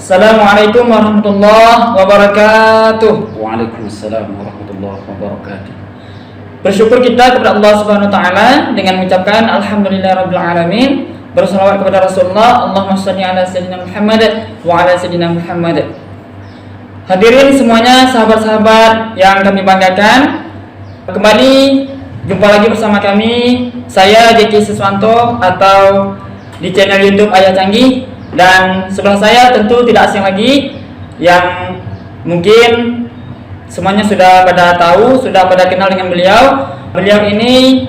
Assalamualaikum warahmatullahi wabarakatuh. Waalaikumsalam warahmatullahi wabarakatuh. Bersyukur kita kepada Allah Subhanahu wa taala dengan mengucapkan alhamdulillahirabbil alamin. Bersalawat kepada Rasulullah, Allahumma shalli ala sayyidina Muhammad wa ala sayyidina Muhammad. Hadirin semuanya, sahabat-sahabat yang kami banggakan, kembali jumpa lagi bersama kami, saya Jeki Siswanto atau di channel YouTube Ayah Canggih. Dan sebelah saya tentu tidak asing lagi, yang mungkin semuanya sudah pada tahu, sudah pada kenal dengan beliau. Beliau ini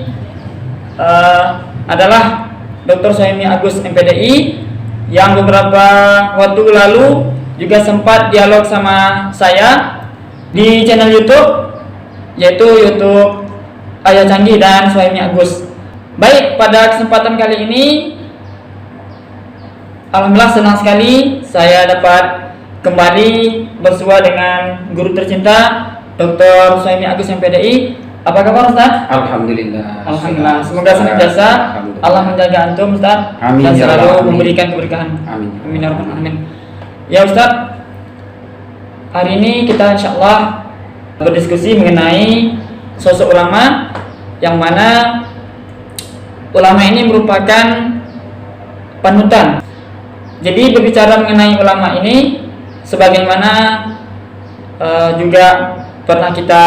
adalah Dr. Suhaimi Agus MPDI, yang beberapa waktu lalu juga sempat dialog sama saya di channel YouTube, yaitu YouTube Ayah Canggih dan Suhaimi Agus. Baik, pada kesempatan kali ini alhamdulillah senang sekali saya dapat kembali bersua dengan guru tercinta Dr. Suhaimi Agus MPDI. Apa kabar Ustaz? Alhamdulillah. Alhamdulillah. Semoga senantiasa Allah menjaga antum Ustaz, amin, dan ya selalu Allah, memberikan keberkahan. Amin. Amin ya rabbal alamin. Ya Ustaz, hari ini kita insyaallah berdiskusi mengenai sosok ulama, yang mana ulama ini merupakan panutan. Jadi berbicara mengenai ulama ini, sebagaimana juga pernah kita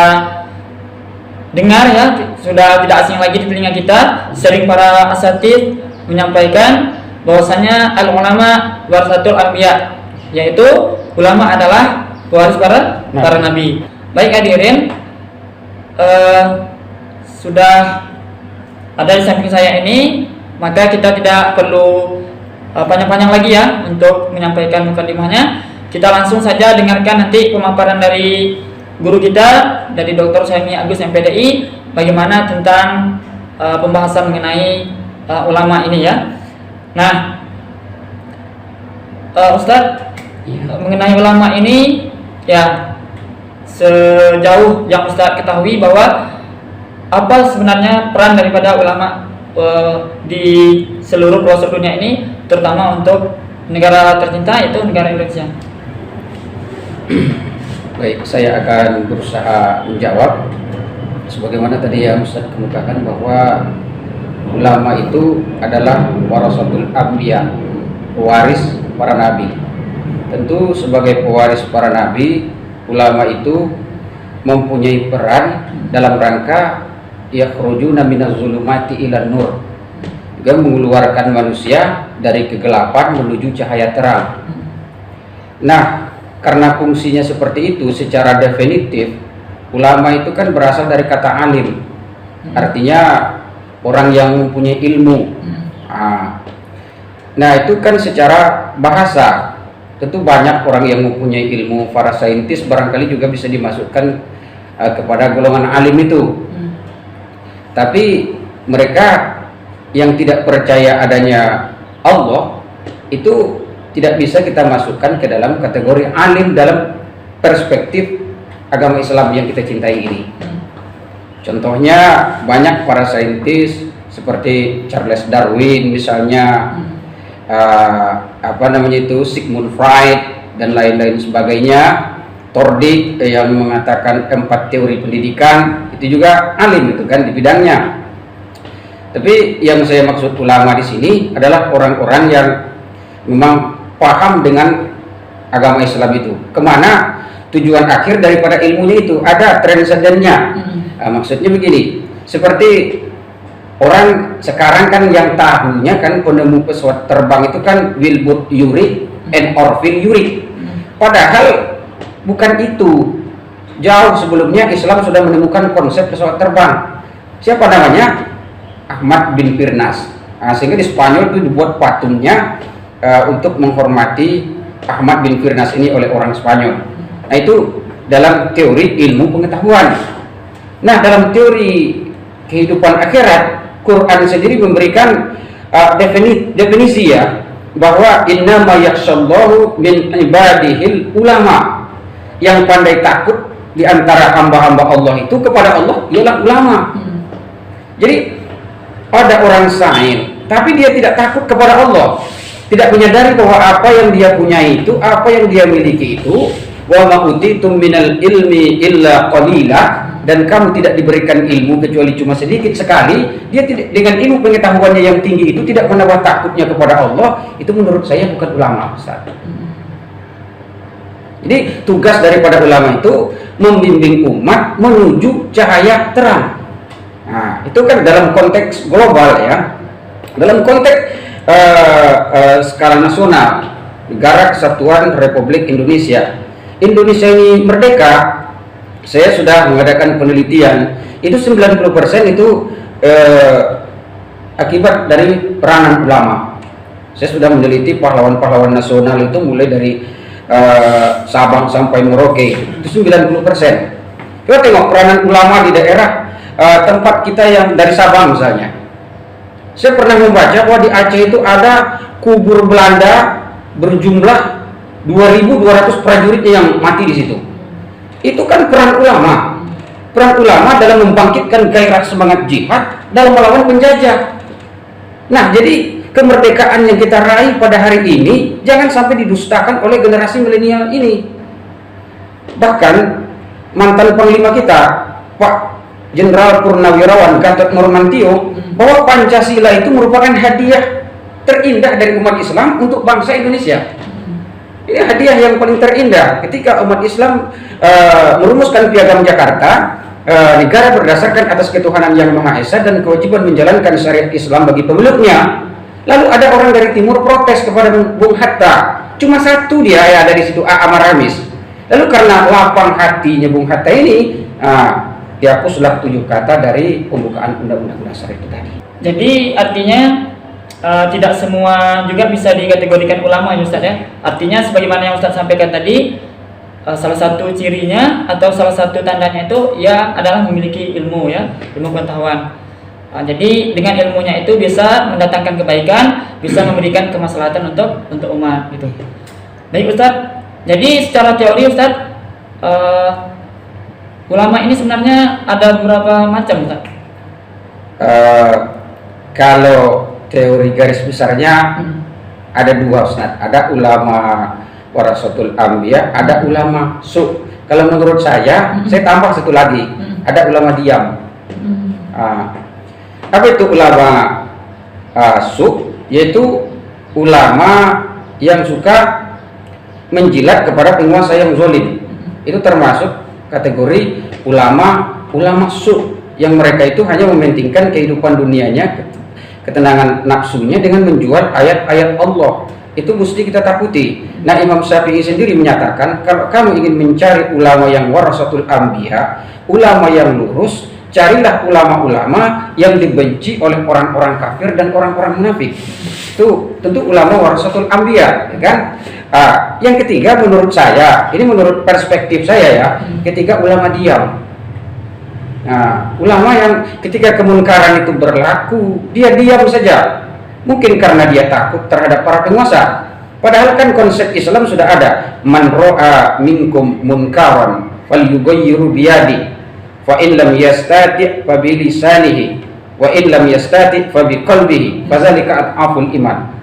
dengar ya, sudah tidak asing lagi di telinga kita, sering para asatidz menyampaikan bahwasanya al ulama warasatul anbiya, yaitu ulama adalah pewaris para nabi. Baik hadirin, sudah ada di samping saya ini, maka kita tidak perlu panjang-panjang lagi ya untuk menyampaikan mukadimahnya. Kita langsung saja dengarkan nanti pemaparan dari guru kita, dari Dr. Suhaimi Agus MPDI, bagaimana tentang pembahasan mengenai ulama ini ya. Nah, Ustadz, mengenai ulama ini ya, sejauh yang Ustadz ketahui, bahwa apa sebenarnya peran daripada ulama di seluruh pelosok dunia ini, terutama untuk negara tercinta yaitu negara Indonesia? Baik, saya akan berusaha menjawab. Sebagaimana tadi yang Ustaz kemukakan, bahwa ulama itu adalah warasatul anbiya, pewaris para nabi. Tentu sebagai pewaris para nabi, ulama itu mempunyai peran dalam rangka yakhrujuna minaz zulumati ilan nur, juga mengeluarkan manusia dari kegelapan menuju cahaya terang. Nah, karena fungsinya seperti itu, secara definitif ulama itu kan berasal dari kata alim, artinya orang yang mempunyai ilmu. Nah, itu kan secara bahasa tentu banyak orang yang mempunyai ilmu, para saintis barangkali juga bisa dimasukkan kepada golongan alim itu. Tapi mereka yang tidak percaya adanya Allah itu tidak bisa kita masukkan ke dalam kategori alim dalam perspektif agama Islam yang kita cintai ini. Contohnya banyak para saintis seperti Charles Darwin misalnya, Sigmund Freud dan lain-lain sebagainya, Tordik yang mengatakan 4 teori pendidikan, itu juga alim itu kan di bidangnya. Tapi yang saya maksud ulama di sini adalah orang-orang yang memang paham dengan agama Islam itu, kemana tujuan akhir daripada ilmunya itu, ada transendennya. Maksudnya begini, seperti orang sekarang kan yang tahunya kan penemu pesawat terbang itu kan Wilbur Urey and Orville Urey, padahal bukan itu. Jauh sebelumnya Islam sudah menemukan konsep pesawat terbang. Siapa namanya? Ahmad bin Firnas. Sehingga di Spanyol itu dibuat patungnya untuk menghormati Ahmad bin Firnas ini oleh orang Spanyol. Nah, itu dalam teori ilmu pengetahuan. Nah, dalam teori kehidupan akhirat, Quran sendiri memberikan definisi ya, bahwa innama yakhshallahu min ibadihil ulama, yang pandai takut di antara hamba-hamba Allah itu kepada Allah ialah ulama. Jadi ada orang sain tapi dia tidak takut kepada Allah, tidak menyadari bahwa apa yang dia punya itu, apa yang dia miliki itu, wa ma utitum minal ilmi illa qalila, dan kamu tidak diberikan ilmu kecuali cuma sedikit sekali. Dia tidak, dengan ilmu pengetahuannya yang tinggi itu tidak menambah takutnya kepada Allah. Itu menurut saya bukan ulama, Ustaz. Jadi tugas daripada ulama itu membimbing umat menuju cahaya terang. Nah, itu kan dalam konteks global ya. Dalam konteks skala nasional, Negara Kesatuan Republik Indonesia. Indonesia ini merdeka. Saya sudah mengadakan penelitian, itu 90% itu akibat dari peranan ulama. Saya sudah meneliti pahlawan-pahlawan nasional itu mulai dari Sabang sampai Merauke, itu 90%. Coba tengok peranan ulama di daerah tempat kita yang dari Sabang misalnya. Saya pernah membaca bahwa di Aceh itu ada kubur Belanda berjumlah 2.200 prajurit yang mati di situ. Itu kan peran ulama dalam membangkitkan gairah semangat jihad dalam melawan penjajah. Nah, jadi kemerdekaan yang kita raih pada hari ini jangan sampai didustakan oleh generasi milenial ini. Bahkan mantan panglima kita, Pak Jenderal Purnawirawan Gatot Nurmantio, bahwa Pancasila itu merupakan hadiah terindah dari umat Islam untuk bangsa Indonesia. Ini hadiah yang paling terindah ketika umat Islam merumuskan Piagam Jakarta, negara berdasarkan atas ketuhanan yang Maha Esa dan kewajiban menjalankan syariat Islam bagi pemeluknya. Lalu ada orang dari timur protes kepada Bung Hatta, cuma satu dia yang ada di situ, Amar Ramis. Lalu karena lapang hatinya Bung Hatta ini, dihapuslah 7 kata dari pembukaan Undang-Undang Dasar itu tadi. Jadi artinya tidak semua juga bisa dikategorikan ulama ya Ustaz ya. Artinya sebagaimana yang Ustaz sampaikan tadi, salah satu cirinya atau salah satu tandanya itu ya adalah memiliki ilmu ya, ilmu pengetahuan. Jadi dengan ilmunya itu bisa mendatangkan kebaikan, bisa memberikan kemaslahatan untuk umat gitu. Baik Ustaz. Jadi secara teori Ustaz, ulama ini sebenarnya ada beberapa macam Ustaz? Kalau teori garis besarnya ada 2 Ustaz. Ada ulama warasatul anbiya, ada ulama su. Kalau menurut saya tambah satu lagi, ada ulama diam. Apa itu ulama su? Yaitu ulama yang suka menjilat kepada penguasa yang zalim. Itu termasuk kategori ulama su, yang mereka itu hanya mementingkan kehidupan dunianya, ketenangan nafsunya dengan menjual ayat-ayat Allah. Itu mesti kita takuti. Nah, Imam Syafi'i sendiri menyatakan, kalau kamu ingin mencari ulama yang warasatul anbiya, ulama yang lurus, carilah ulama-ulama yang dibenci oleh orang-orang kafir dan orang-orang munafik. Itu tentu ulama warasatul anbiya, ya kan? Yang ketiga menurut saya, ini menurut perspektif saya ya, ketiga ulama diam. Nah, ulama yang ketika kemunkaran itu berlaku, dia diam saja. Mungkin karena dia takut terhadap para penguasa. Padahal kan konsep Islam sudah ada, man ra'a minkum munkaran falyughayyiru biyadi, fa in lam yastati' fa bi lisanihi, wa in lam yastati' fa bi qalbihi, fadzalika adhaful iman.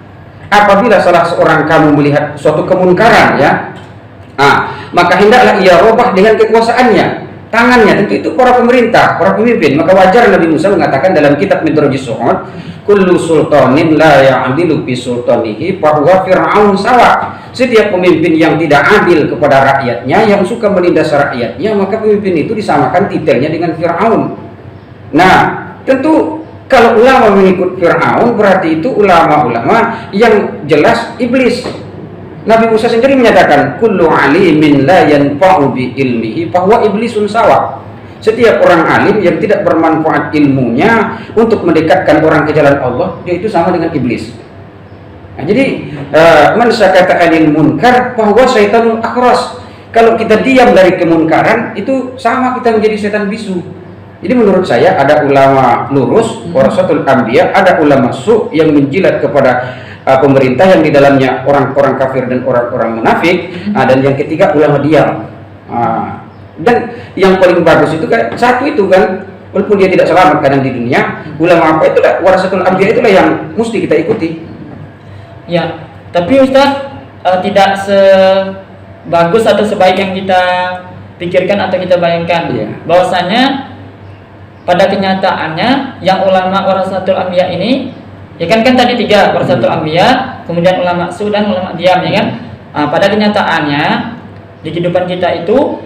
Apabila salah seorang kamu melihat suatu kemunkaran ya, maka hendaklah ia robah dengan kekuasaannya, tangannya. Tentu itu para pemerintah, para pemimpin. Maka wajar Nabi Musa mengatakan dalam kitab Midrajus Su'ud, kullu sultanin la ya'dilu bi sultanihi fa huwa fir'aun sawa. Setiap pemimpin yang tidak adil kepada rakyatnya, yang suka menindas rakyatnya, maka pemimpin itu disamakan titelnya dengan Fir'aun. Nah, tentu kalau ulama mengikut Fir'aun, berarti itu ulama-ulama yang jelas iblis. Nabi Musa sendiri menyatakan, kullu alimin la yanfa'u bi ilmihi fa huwa iblisun sawa. Setiap orang alim yang tidak bermanfaat ilmunya untuk mendekatkan orang ke jalan Allah, dia itu sama dengan iblis. Nah, jadi man sakata 'anil munkar fa huwa syaitanul akhras. Kalau kita diam dari kemunkaran, itu sama kita menjadi setan bisu. Jadi menurut saya ada ulama lurus, warasatul anbiya, ada ulama su yang menjilat kepada pemerintah yang di dalamnya orang-orang kafir dan orang-orang munafik, dan yang ketiga ulama diam. Dan yang paling bagus itu kan satu itu kan, walaupun dia tidak selamat kadang di dunia, ulama apa itulah warasatul anbiya, itulah yang mesti kita ikuti. Ya, Tapi Ustadz tidak sebagus atau sebaik yang kita pikirkan atau kita bayangkan. Bahwasanya pada kenyataannya yang ulama warasatul anbiya ini, ya kan tadi 3 warasatul anbiya, kemudian ulama su dan ulama diam, ya kan. Pada kenyataannya di kehidupan kita itu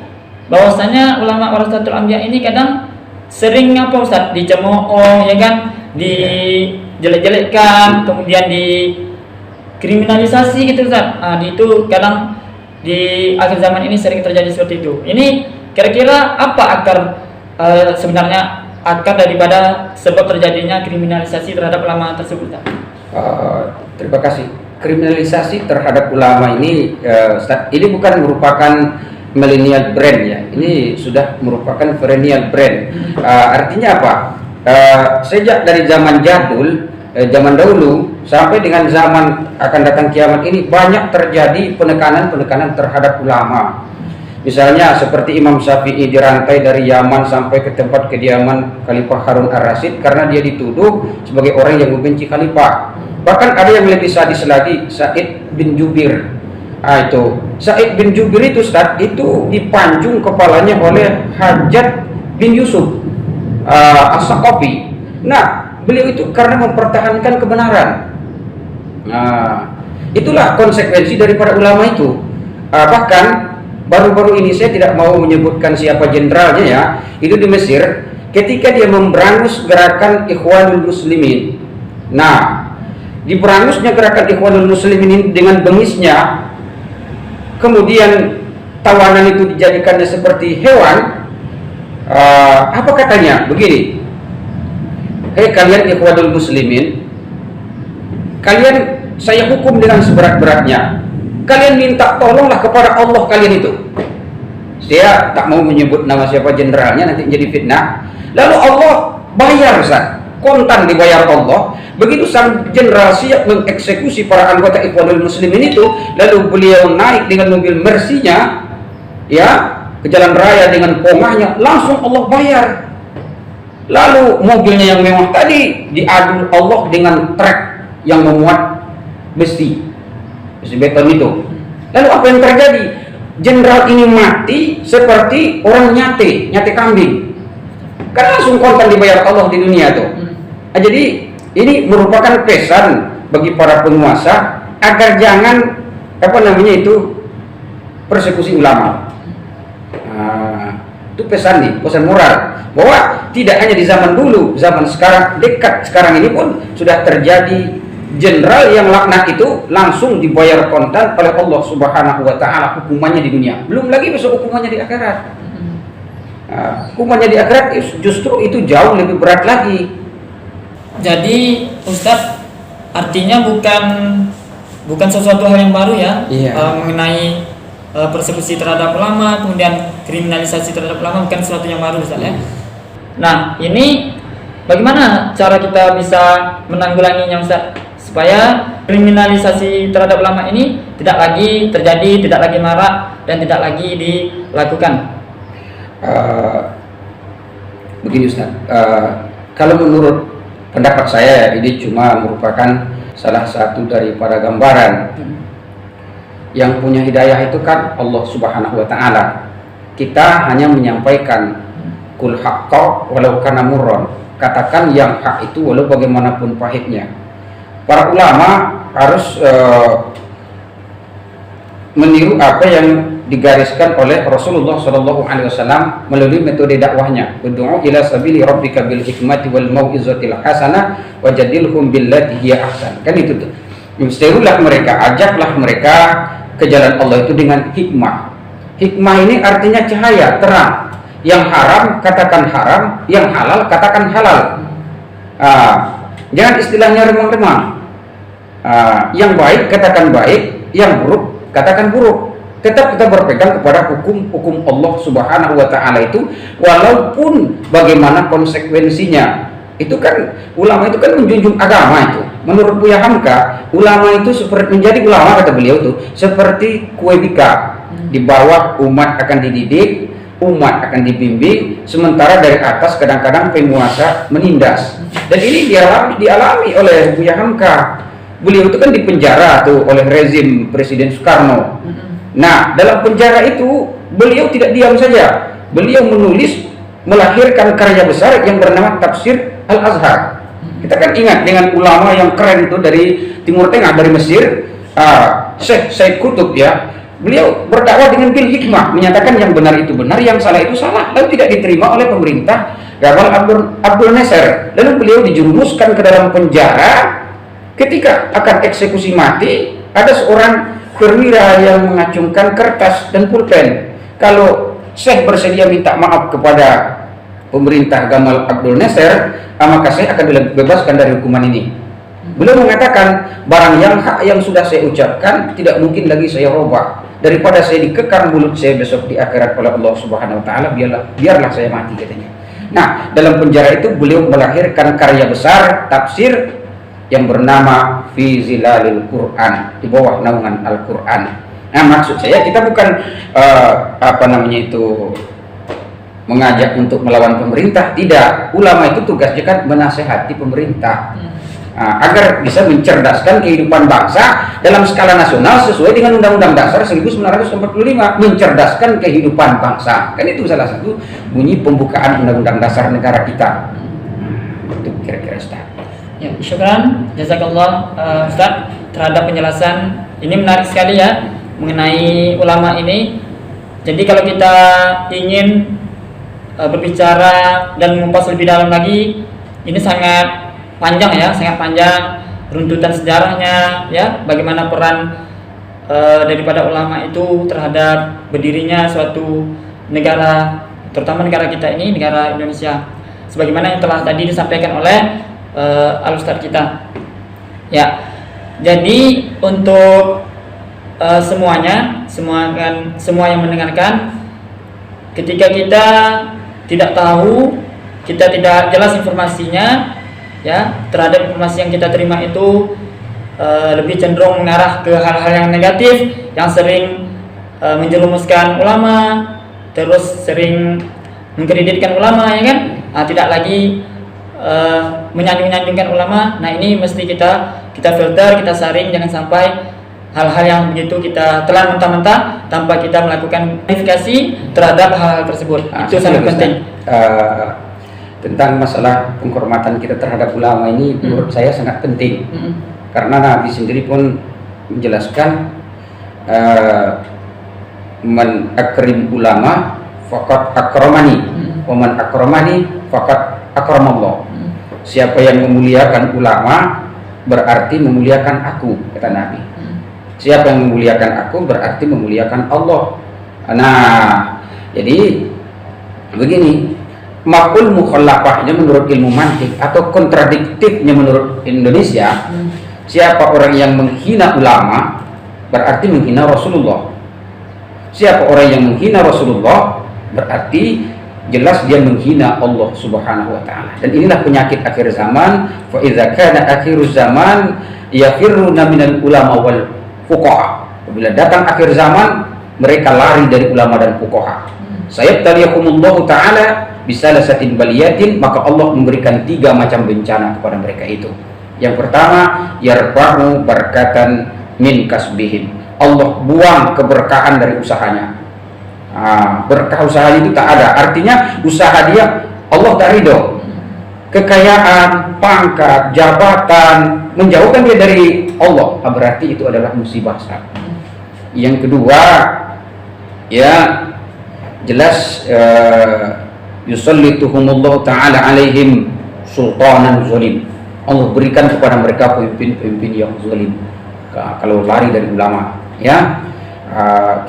bahwasanya ulama warasatul anbiya ini kadang sering apa Ustaz, dicemooh, ya kan, dijelek-jelekkan, kemudian dikriminalisasi gitu Ustaz. Itu kadang di akhir zaman ini sering terjadi seperti itu. Ini kira-kira apa sebenarnya akar daripada sebab terjadinya kriminalisasi terhadap ulama tersebut? Terima kasih. Kriminalisasi terhadap ulama ini, ini bukan merupakan millennial brand ya. Ini sudah merupakan perennial brand. Artinya apa? Sejak dari zaman jadul, zaman dahulu sampai dengan zaman akan datang kiamat ini banyak terjadi penekanan terhadap ulama. Misalnya seperti Imam Syafi'i dirantai dari Yaman sampai ke tempat kediaman Khalifah Harun ar-Rasyid karena dia dituduh sebagai orang yang membenci khalifah. Bahkan ada yang lebih sadis lagi, Sa'id bin Jubir. Itu Sa'id bin Jubir itu Ustaz, itu dipanjung kepalanya oleh Hajjaj bin Yusuf As-Saqafi. Nah, beliau itu karena mempertahankan kebenaran. Itulah konsekuensi daripada ulama itu. Bahkan baru-baru ini, saya tidak mau menyebutkan siapa jenderalnya ya, itu di Mesir ketika dia memberangus gerakan Ikhwanul Muslimin. Nah, diberangusnya gerakan Ikhwanul Muslimin ini dengan bengisnya, kemudian tawanan itu dijadikannya seperti hewan. Apa katanya? Begini, hei kalian Ikhwanul Muslimin, kalian saya hukum dengan seberat-beratnya. Kalian minta tolonglah kepada Allah kalian itu. Saya tak mau menyebut nama siapa jenderalnya, nanti jadi fitnah. Lalu Allah bayar Ustaz, kontan dibayar Allah. Begitu sang jenderal siap mengeksekusi para anggota Ikhwanul Muslimin itu, lalu beliau naik dengan mobil Mercy-nya ya ke jalan raya dengan pomahnya, langsung Allah bayar. Lalu mobilnya yang mewah tadi diadu Allah dengan truk yang memuat besi beton itu. Lalu apa yang terjadi? Jenderal ini mati seperti orang nyate kambing, karena langsung kontan dibayar Allah di dunia tuh. Jadi ini merupakan pesan bagi para penguasa agar jangan persekusi ulama. Itu pesan nih, pesan moral, bahwa tidak hanya di zaman dulu, zaman sekarang, dekat sekarang ini pun sudah terjadi. Jenderal yang laknat itu langsung dibayar kontan oleh Allah Subhanahu wa Ta'ala hukumannya di dunia, belum lagi besok hukumannya di akhirat. Hukumannya di akhirat justru itu jauh lebih berat lagi. Jadi Ustadz, artinya bukan sesuatu hal yang baru ya, mengenai persekusi terhadap ulama, kemudian kriminalisasi terhadap ulama, bukan sesuatu yang baru Ustadz ya. Nah, ini bagaimana cara kita bisa menanggulanginya Ustadz, supaya kriminalisasi terhadap ulama ini tidak lagi terjadi, tidak lagi marak, dan tidak lagi dilakukan? Begini Ustaz, kalau menurut pendapat saya, ini cuma merupakan salah satu daripada gambaran. Yang punya hidayah itu kan Allah Subhanahu wa Ta'ala. Kita hanya menyampaikan kul haqqa walau kana murran, katakan yang hak itu walau bagaimanapun pahitnya. Para ulama harus meniru apa yang digariskan oleh Rasulullah SAW melalui metode dakwahnya. Ud'u ila sabili rabbika bil hikmati wal mau'izatil hasanah wajadilhum billati hiya ahsan. Kan itu tuh. Serulah mereka, ajaklah mereka ke jalan Allah itu dengan hikmah. Hikmah ini artinya cahaya, terang. Yang haram katakan haram, yang halal katakan halal. Jangan istilahnya remang-remang. Yang baik katakan baik, yang buruk katakan buruk. Tetap kita berpegang kepada hukum Allah Subhanahu wa Ta'ala itu, walaupun bagaimana konsekuensinya. Itu kan ulama itu kan menjunjung agama itu. Menurut Buya Hamka, ulama itu seperti menjadi ulama, kata beliau itu seperti kue bika. Di bawah umat akan dididik, umat akan dibimbing, sementara dari atas kadang-kadang penguasa menindas. Dan ini dialami oleh Buya Hamka. beliau itu kan dipenjara tuh oleh rezim Presiden Soekarno. Nah, dalam penjara itu beliau tidak diam saja. Beliau menulis, melahirkan karya besar yang bernama Tafsir Al-Azhar. Kita kan ingat dengan ulama yang keren itu dari Timur Tengah, dari Mesir, Syekh Said Qutb ya. Beliau berdakwah dengan bil hikmah, menyatakan yang benar itu benar, yang salah itu salah, lalu tidak diterima oleh pemerintah Gamal Abdul Nasser. Lalu beliau dijerumuskan ke dalam penjara. Ketika akan eksekusi mati, ada seorang perwira yang mengacungkan kertas dan pulpen. Kalau Syekh bersedia minta maaf kepada pemerintah Gamal Abdul Nasser, maka saya akan dibebaskan dari hukuman ini. Beliau mengatakan, barang yang sudah saya ucapkan tidak mungkin lagi saya robah. Daripada saya dikekang mulut saya besok di akhirat oleh Allah Subhanahu wa taala, biarlah saya mati, katanya. Nah, dalam penjara itu beliau melahirkan karya besar tafsir yang bernama Fi Zilalil Quran, di bawah naungan Al-Quran. Nah, maksud saya kita bukan mengajak untuk melawan pemerintah, tidak. Ulama itu tugasnya kan menasehati pemerintah agar bisa mencerdaskan kehidupan bangsa dalam skala nasional sesuai dengan Undang-Undang Dasar 1945, mencerdaskan kehidupan bangsa. Kan itu salah satu bunyi pembukaan Undang-Undang Dasar negara kita. Itu kira-kira Ustaz. Ya, syukran, jazakallah Ustaz terhadap penjelasan ini, menarik sekali ya mengenai ulama ini. Jadi kalau kita ingin berbicara dan mengupas lebih dalam lagi, ini sangat panjang ya, sangat panjang runtutan sejarahnya ya, bagaimana peran daripada ulama itu terhadap berdirinya suatu negara, terutama negara kita ini, negara Indonesia, sebagaimana yang telah tadi disampaikan oleh Al-Ustadz kita ya. Jadi untuk semua yang mendengarkan, ketika kita tidak tahu, kita tidak jelas informasinya ya, terhadap informasi yang kita terima itu lebih cenderung mengarah ke hal-hal yang negatif, yang sering menjerumuskan ulama, terus sering mengkreditkan ulama ya kan, tidak lagi menyanjung-nyanjungkan ulama. Nah, ini mesti kita filter, kita saring, jangan sampai hal-hal yang begitu kita telan mentah-mentah tanpa kita melakukan verifikasi terhadap hal-hal tersebut. Itu sangat penting. Tentang masalah penghormatan kita terhadap ulama ini menurut saya sangat penting. Karena Nabi sendiri pun menjelaskan man akrim ulama faqad akramani wa man akramani faqad akramallah. Siapa yang memuliakan ulama berarti memuliakan aku, kata Nabi. Siapa yang memuliakan aku berarti memuliakan Allah. Nah, jadi begini, makul mukhallafahnya menurut ilmu mantik atau kontradiktifnya menurut Indonesia, siapa orang yang menghina ulama berarti menghina Rasulullah. Siapa orang yang menghina Rasulullah berarti jelas dia menghina Allah Subhanahu wa taala. Dan inilah penyakit akhir zaman. Fa idza kana akhiruz zaman yafirruna minal ulama wal fuqaha. Apabila datang akhir zaman, mereka lari dari ulama dan fuqaha. Sayabtaliyahumullahu taala bisalasatin baliyatin, maka Allah memberikan 3 macam bencana kepada mereka itu. Yang pertama, yarfa'u barakatan min kasbihim. Allah buang keberkahan dari usahanya. Berkah usaha itu tak ada, artinya usaha dia Allah tak ridho. Kekayaan, pangkat, jabatan menjauhkan dia dari Allah, berarti itu adalah musibah. Yang kedua, ya jelas yusallituhumullahu ta'ala alaihim sultanan zalim. Allah berikan kepada mereka pemimpin-pemimpin yang zalim. Kalau lari dari ulama, ya.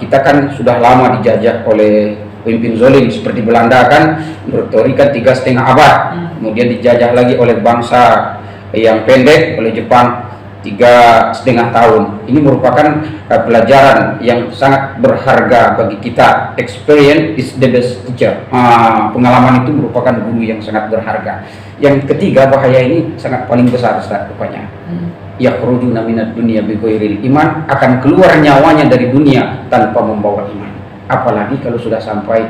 Kita kan sudah lama dijajah oleh pemimpin zalim seperti Belanda kan, bertorikan 3,5 abad, kemudian dijajah lagi oleh bangsa yang pendek oleh Jepang 3,5 tahun. Ini merupakan pelajaran yang sangat berharga bagi kita. Experience is the best teacher. Pengalaman itu merupakan guru yang sangat berharga. Yang ketiga, bahaya ini sangat paling besar, Ustaz, rupanya. Yakhrujuna minad dunya bighairil iman, akan keluar nyawanya dari dunia tanpa membawa iman. Apalagi kalau sudah sampai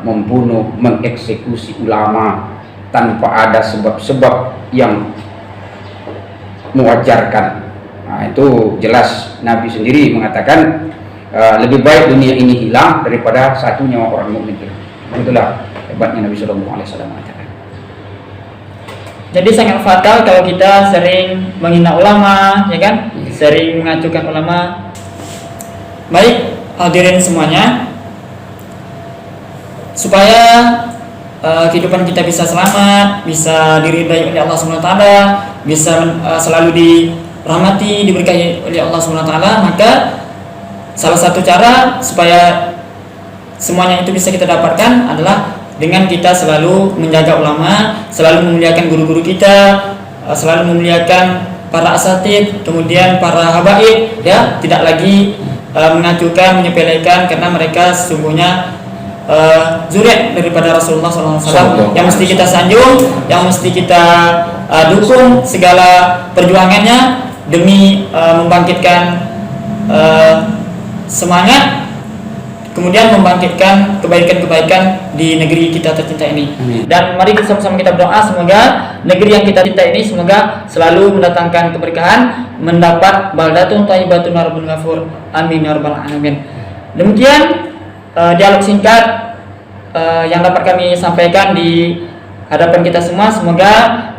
membunuh, mengeksekusi ulama tanpa ada sebab-sebab yang mewajarkan. Nah, itu jelas Nabi sendiri mengatakan lebih baik dunia ini hilang daripada satu nyawa orang mukmin. Itulah hebatnya Nabi Shallallahu Alaihi Wasallam mengatakan. Jadi sangat fatal kalau kita sering menghina ulama, ya kan? Sering mengacukan ulama. Baik, hadirin semuanya, supaya kehidupan kita bisa selamat, bisa diridai oleh Allah SWT, bisa selalu dirahmati, diberkahi oleh Allah SWT, maka salah satu cara supaya semuanya itu bisa kita dapatkan adalah dengan kita selalu menjaga ulama, selalu memuliakan guru-guru kita, selalu memuliakan para asatidz, kemudian para habaib, ya, tidak lagi mengacukan, menyepelekan, karena mereka sesungguhnya zuriat daripada Rasulullah SAW yang mesti kita sanjung, yang mesti kita dukung segala perjuangannya demi membangkitkan semangat, kemudian membangkitkan kebaikan-kebaikan di negeri kita tercinta ini. Dan mari sama-sama kita berdoa semoga negeri yang kita cinta ini semoga selalu mendatangkan keberkahan, mendapat baldatun thayyibatun rabbun ghafur. Amin ya rabbal alamin. Demikian dialog singkat yang dapat kami sampaikan di hadapan kita semua, semoga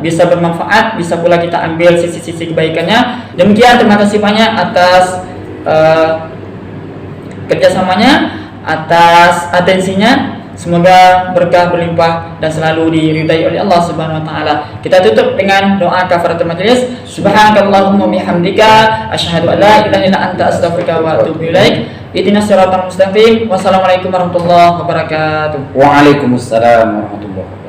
bisa bermanfaat, bisa pula kita ambil sisi-sisi kebaikannya. Demikian, terima kasih banyak atas kerjasamanya, atas atensinya. Semoga berkah berlimpah dan selalu diridai oleh Allah Subhanahu wa taala. Kita tutup dengan doa kafaratul majelis. Subhanakallahumma bihamdika asyhadu an la ilaha illa anta astaghfiruka wa atubu ilaik. Ihdinas siratal mustaqim. Wassalamualaikum warahmatullahi wabarakatuh. Waalaikumsalam warahmatullahi wabarakatuh.